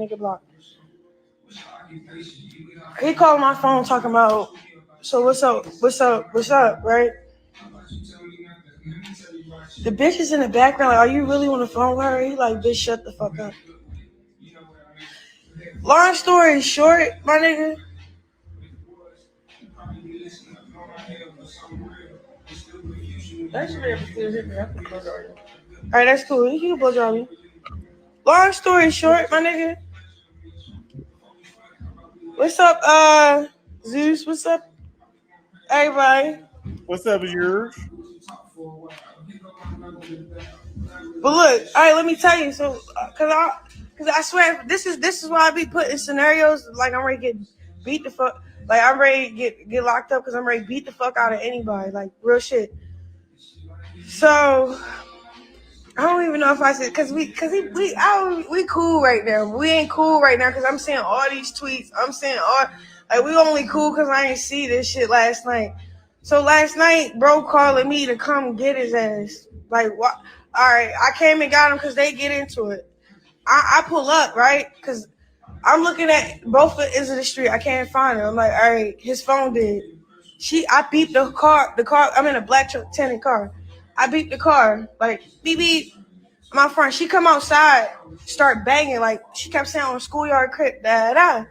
nigga blocked. He called my phone talking about, so what's up, right? The bitch is in the background, like, are you really on the phone with her? He like, bitch, shut the fuck up. Long story short, my nigga. That should be able to still hit me. Alright, that's cool. You can blow dry me. Long story short, my nigga. What's up, Zeus? What's up, everybody? What's up, yours? But look, all right, let me tell you. So, cause I swear, this is why I be put in scenarios like I'm ready to get beat the fuck, like I'm ready to get locked up because I'm ready to beat the fuck out of anybody, like real shit. So I don't even know if I said we cool right now. But we ain't cool right now because I'm seeing all these tweets. I'm saying all like we only cool because I ain't see this shit last night. So last night, bro calling me to come get his ass. Like what? All right, I came and got him because they get into it. I pull up right because I'm looking at both ends of the street. I can't find him. I'm like, all right, his phone did. I beeped the car. I'm in a black tenant car. I beeped the car like beep beep. My friend, she come outside, start banging like she kept saying on schoolyard crib da da.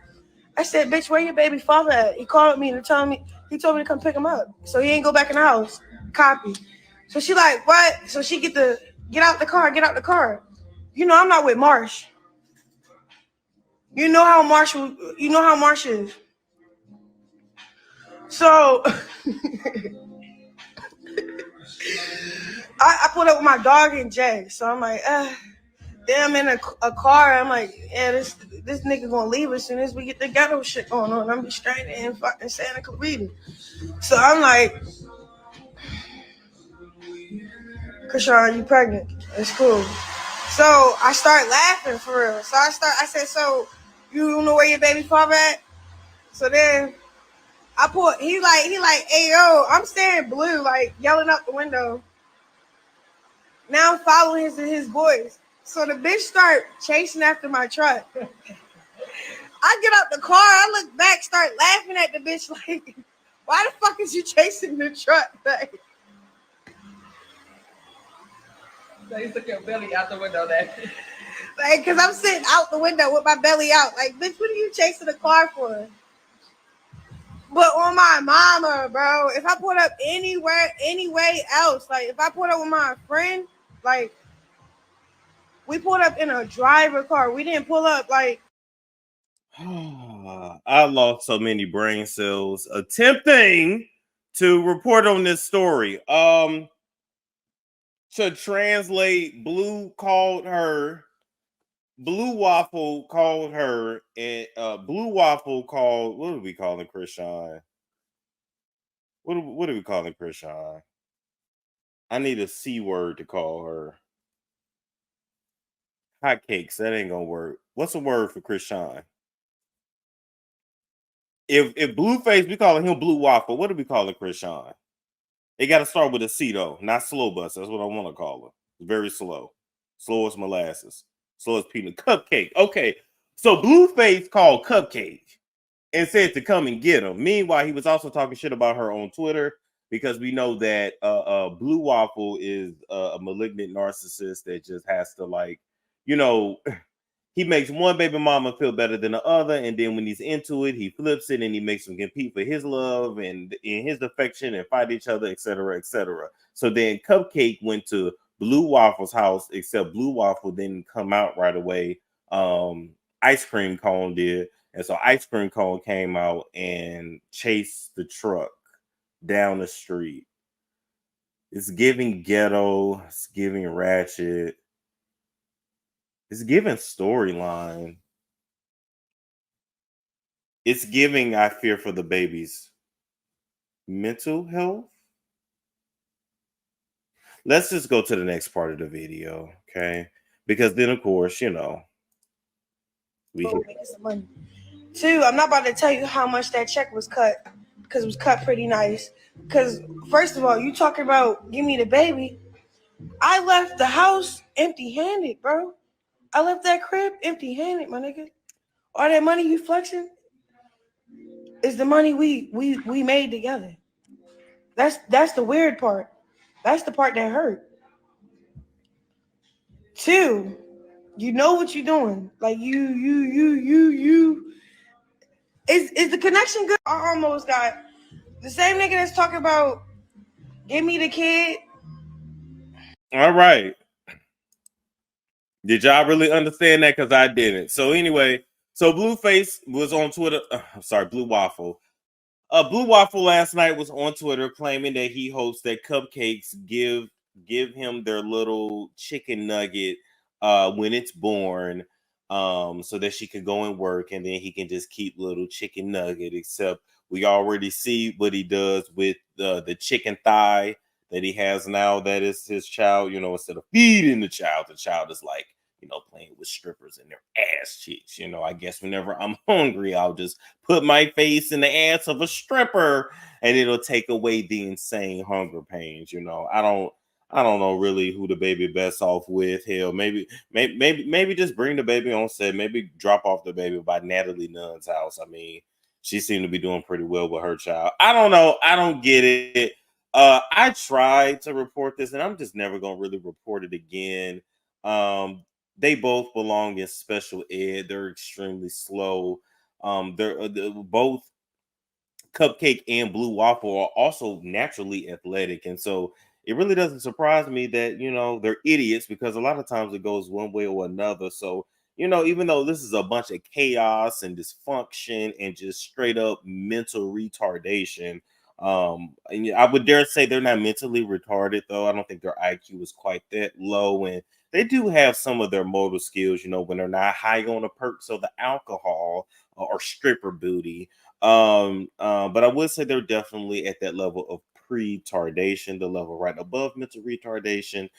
I said, bitch, where your baby father at? He called me and told me to come pick him up. So he ain't go back in the house. Copy. So she like, what? So she get out the car. You know I'm not with Marsh. You know how Marsh is. So I put up with my dog and Jay. So I'm like, then I'm in a car. I'm like, yeah, this nigga gonna leave as soon as we get the ghetto shit going on. I'm just straight in fucking Santa Clarita. So I'm like, Krishan, you pregnant? It's cool. So I start laughing for real. So I said, so you don't know where your baby father at? So then he like, hey yo, I'm staying blue, like yelling out the window. Now I'm following his voice. So the bitch start chasing after my truck. I get out the car, I look back, start laughing at the bitch like, why the fuck is you chasing the truck? Like, so you took your belly out the window there. Like, cause I'm sitting out the window with my belly out. Like, bitch, what are you chasing the car for? But on my mama, bro, if I put up anyway else, like if I put up with my friend, like we pulled up in a driver car. We didn't pull up like. I lost so many brain cells attempting to report on this story. To translate, Blue-Waffle called her, and Blue-Waffle called, what do we call it, Krishan? What do we call it, Krishan? I need a C word to call her. Hotcakes, that ain't gonna work. What's a word for Krishan? If Blueface, we calling him Blue-Waffle, what do we call it, Krishan? It got to start with a C though, not slow bus. That's what I want to call her. Very slow. Slow as molasses. Slow as peanut. Cupcake. Okay. So Blueface called Cupcake and said to come and get him. Meanwhile, he was also talking shit about her on Twitter because we know that Blue-Waffle is a malignant narcissist that just has to, like, you know, he makes one baby mama feel better than the other, and then when he's into it, he flips it and he makes them compete for his love and in his affection and fight each other, etc., etc. So then Cupcake went to Blue-Waffle's house, except Blue-Waffle didn't come out right away. Ice Cream Cone did, and so Ice Cream Cone came out and chased the truck down the street. It's giving ghetto, it's giving ratchet. It's giving storyline. It's giving I fear for the baby's mental health. Let's just go to the next part of the video, okay? Because then, of course, you know, making some money. Two, I'm not about to tell you how much that check was cut because it was cut pretty nice. Because first of all, you talking about give me the baby. I left the house empty-handed, bro. I left that crib empty-handed, my nigga. All that money you flexing is the money we made together. That's the weird part. That's the part that hurt. Two, you know what you're doing. Like you. Is the connection good? I almost got the same nigga that's talking about give me the kid. All right. Did y'all really understand that? Because I didn't. So anyway, so Blueface was on Twitter. Sorry, Blue-Waffle. Blue-Waffle last night was on Twitter claiming that he hopes that Cupcakes give him their little chicken nugget when it's born, so that she could go and work, and then he can just keep little chicken nugget. Except we already see what he does with the chicken thigh that he has now. That is his child. You know, instead of feeding the child is like, you know, playing with strippers and their ass cheeks. You know, I guess whenever I'm hungry, I'll just put my face in the ass of a stripper and it'll take away the insane hunger pains. You know, I don't know really who the baby best off with. Hell, maybe just bring the baby on set. Maybe drop off the baby by Natalie Nunn's house. I mean, she seemed to be doing pretty well with her child. I don't know. I don't get it. I tried to report this, and I'm just never gonna really report it again. They both belong in special ed. They're extremely slow. They're both Cupcake and Blue-Waffle are also naturally athletic, and so it really doesn't surprise me that, you know, they're idiots, because a lot of times it goes one way or another. So, you know, even though this is a bunch of chaos and dysfunction and just straight up mental retardation, and I would dare say they're not mentally retarded, though. I don't think their IQ is quite that low, and they do have some of their motor skills, you know, when they're not high on the perks of the alcohol or stripper booty. But I would say they're definitely at that level of pre-tardation, the level right above mental retardation.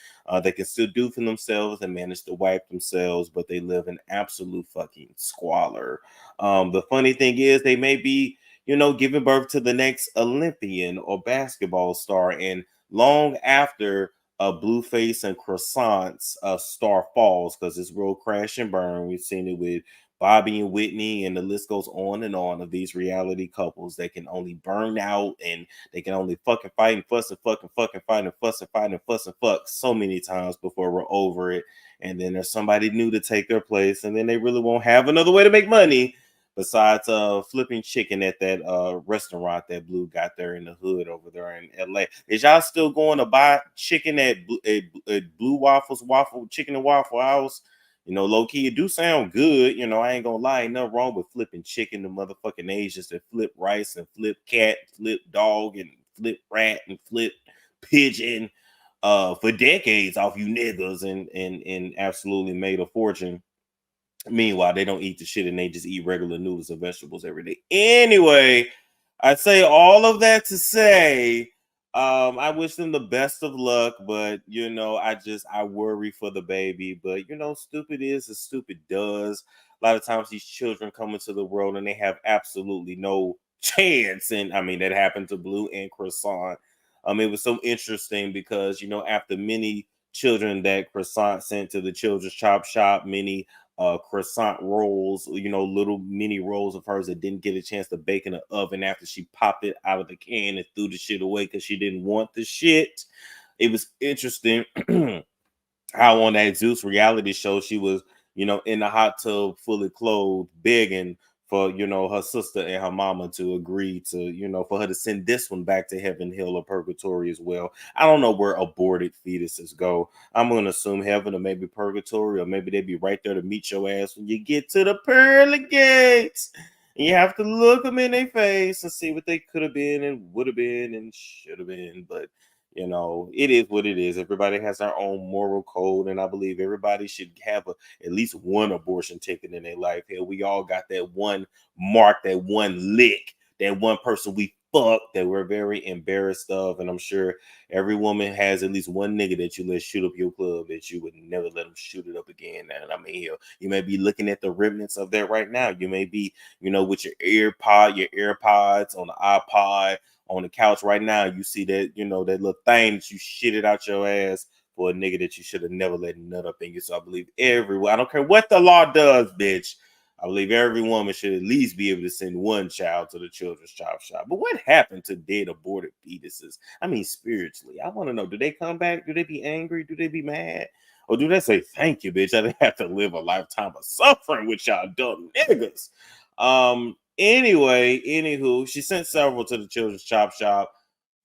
They can still do for themselves and manage to wipe themselves, but they live in absolute fucking squalor. The funny thing is, they may be, you know, giving birth to the next Olympian or basketball star, and long after Blueface and Croissant's star falls, because it's real crash and burn. We've seen it with Bobby and Whitney, and the list goes on of these reality couples that can only burn out, and they can only fucking fight and fuss and fucking fight and fuss and fight and fuss and fuck so many times before we're over it. And then there's somebody new to take their place, and then they really won't have another way to make money besides flipping chicken at that restaurant that Blue got there in the hood over there in LA. Is y'all still going to buy chicken at Blue-Waffle's Chicken and Waffle House? You know, low key, it do sound good. You know, I ain't gonna lie, ain't nothing wrong with flipping chicken to motherfucking Asians that flip rice and flip cat, flip dog, and flip rat and flip pigeon for decades off you niggas, and absolutely made a fortune. Meanwhile, they don't eat the shit and they just eat regular noodles and vegetables every day. Anyway, I say all of that to say, I wish them the best of luck, but you know, I worry for the baby. But you know, stupid is as stupid does. A lot of times these children come into the world and they have absolutely no chance. And I mean, that happened to Blue and Croissant. It was so interesting because, you know, after many children that Croissant sent to the children's chop shop, many croissant rolls, you know, little mini rolls of hers that didn't get a chance to bake in the oven after she popped it out of the can and threw the shit away because she didn't want the shit. It was interesting how on that Zeus reality show she was, you know, in the hot tub fully clothed, begging for, you know, her sister and her mama to agree to, you know, for her to send this one back to heaven, hell, or purgatory as well. I don't know where aborted fetuses go. I'm gonna assume heaven or maybe purgatory, or maybe they'd be right there to meet your ass when you get to the pearly gates. And you have to look them in their face and see what they could have been and would have been and should have been. But you know, it is what it is. Everybody has their own moral code, and I believe everybody should have at least one abortion ticket in their life. Hell, we all got that one mark, that one lick, that one person we fucked that we're very embarrassed of. And I'm sure every woman has at least one nigga that you let shoot up your club that you would never let them shoot it up again. And I mean, you may be looking at the remnants of that right now. You may be, you know, with your AirPods on the iPod, on the couch right now. You see that, you know, that little thing that you shitted out your ass for a nigga that you should have never let nut up in you. So I believe everyone, I don't care what the law does, bitch. I believe every woman should at least be able to send one child to the children's chop shop. But what happened to dead aborted fetuses? I mean, spiritually, I want to know, do they come back? Do they be angry? Do they be mad? Or do they say, thank you, bitch, I didn't have to live a lifetime of suffering with y'all dumb niggas? Anyway, anywho, she sent several to the children's chop shop.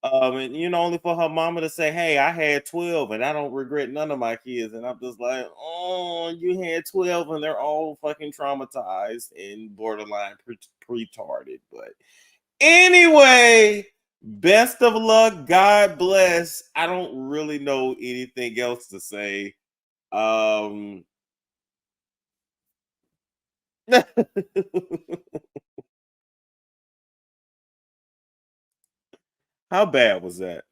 And only for her mama to say, hey, I had 12 and I don't regret none of my kids. And I'm just like, oh, you had 12 and they're all fucking traumatized and borderline retarded. But anyway, best of luck. God bless. I don't really know anything else to say. How bad was that?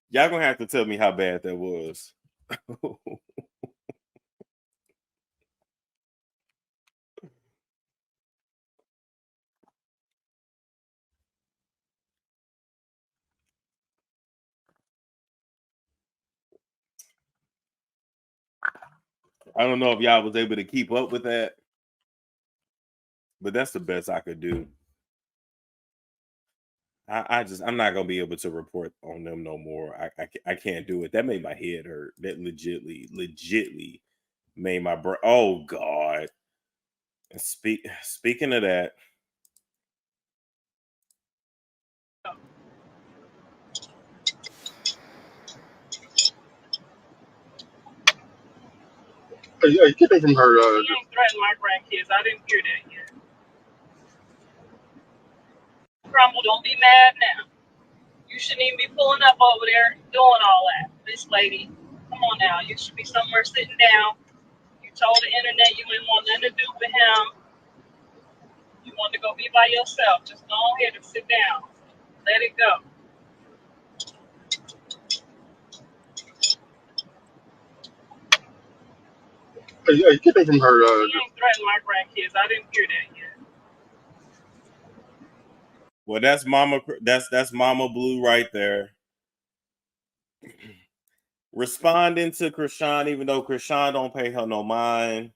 Y'all gonna have to tell me how bad that was. I don't know if y'all was able to keep up with that, but that's the best I could do. I'm not gonna be able to report on them no more. I can't do it. That made my head hurt. That legitly made my brain. Oh God. And speaking of that. You get that from her. She ain't threatened my grandkids. I didn't hear that yet. Crumble, don't be mad now. You shouldn't even be pulling up over there doing all that. This lady, come on now. You should be somewhere sitting down. You told the internet you didn't want nothing to do with him. You want to go be by yourself. Just go ahead and sit down. Let it go. You get that from her. She ain't threatened my grandkids. I didn't hear that yet. Well, that's Mama Blue right there. Responding to Krishan, even though Krishan don't pay her no mind.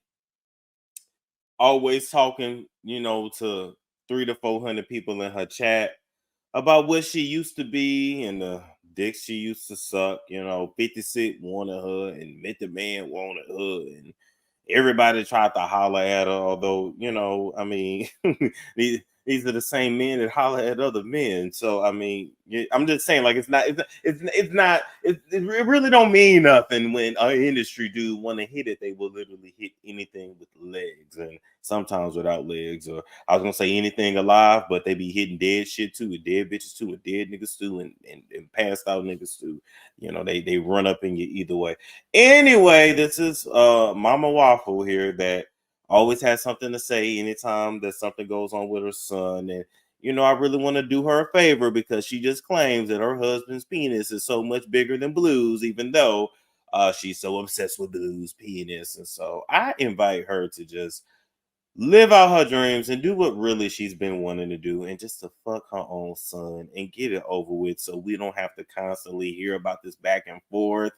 Always talking, to 300 to 400 people in her chat about what she used to be and the dick she used to suck. 50 Cent wanted her and Method Man wanted her, and everybody tried to holler at her. Although, I mean, these are the same men that holler at other men. So I mean, I'm just saying, like, it really don't mean nothing when an industry dude want to hit it. They will literally hit anything with legs, and sometimes without legs. Or I was gonna say anything alive, but they be hitting dead shit too, with dead bitches too, with dead niggas too, and passed out niggas too. They run up in you either way. Anyway, this is Mama Waffle here that always has something to say anytime that something goes on with her son. And I really want to do her a favor because she just claims that her husband's penis is so much bigger than Blue's, even though she's so obsessed with Blue's penis. And so I invite her to just live out her dreams and do what really she's been wanting to do, and just to fuck her own son and get it over with, so we don't have to constantly hear about this back and forth.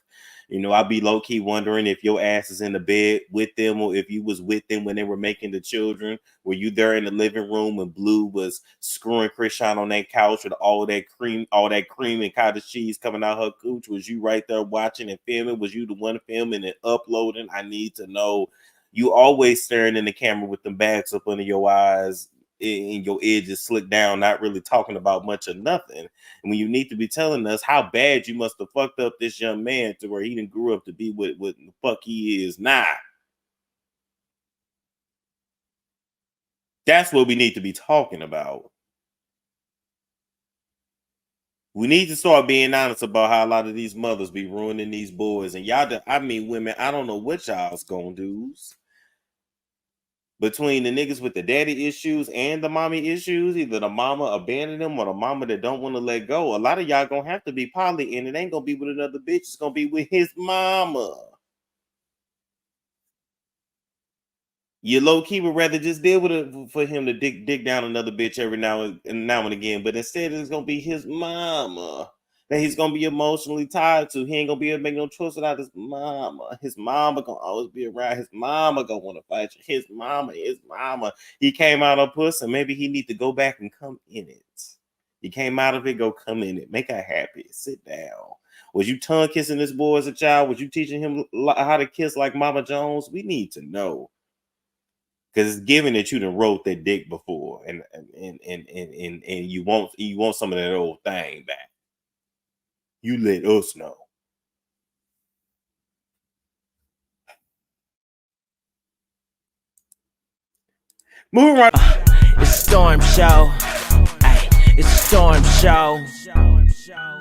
I'll be low-key wondering if your ass is in the bed with them, or if you was with them when they were making the children. Were you there in the living room when Blue was screwing Krishan on that couch with all that cream and cottage cheese coming out her cooch? Was you right there watching and filming? Was you the one filming and uploading? I need to know. You always staring in the camera with them bags up under your eyes and your edges slicked down, not really talking about much or nothing. And when you need to be telling us how bad you must have fucked up this young man to where he didn't grew up to be what the fuck he is now. That's what we need to be talking about. We need to start being honest about how a lot of these mothers be ruining these boys. And y'all, women, I don't know what y'all's gonna do. Between the niggas with the daddy issues and the mommy issues, either the mama abandoned them or the mama that don't want to let go. A lot of y'all gonna have to be poly, and it ain't gonna be with another bitch. It's gonna be with his mama. You low key would rather just deal with it for him to dig down another bitch every now and again, but instead it's gonna be his mama. that he's gonna be emotionally tied to. He ain't gonna be able to make no choice without his mama. His mama gonna always be around. His mama gonna want to fight you. His mama. He came out of pussy. Maybe he need to go back and come in it. He came out of it, go come in it. Make her happy. Sit down. Was you tongue kissing this boy as a child? Was you teaching him how to kiss like Mama Jones? We need to know. Because it's given that you done wrote that dick before, and you want some of that old thing back. You let us know. Moving right. It's a storm show. Ay, it's a storm show.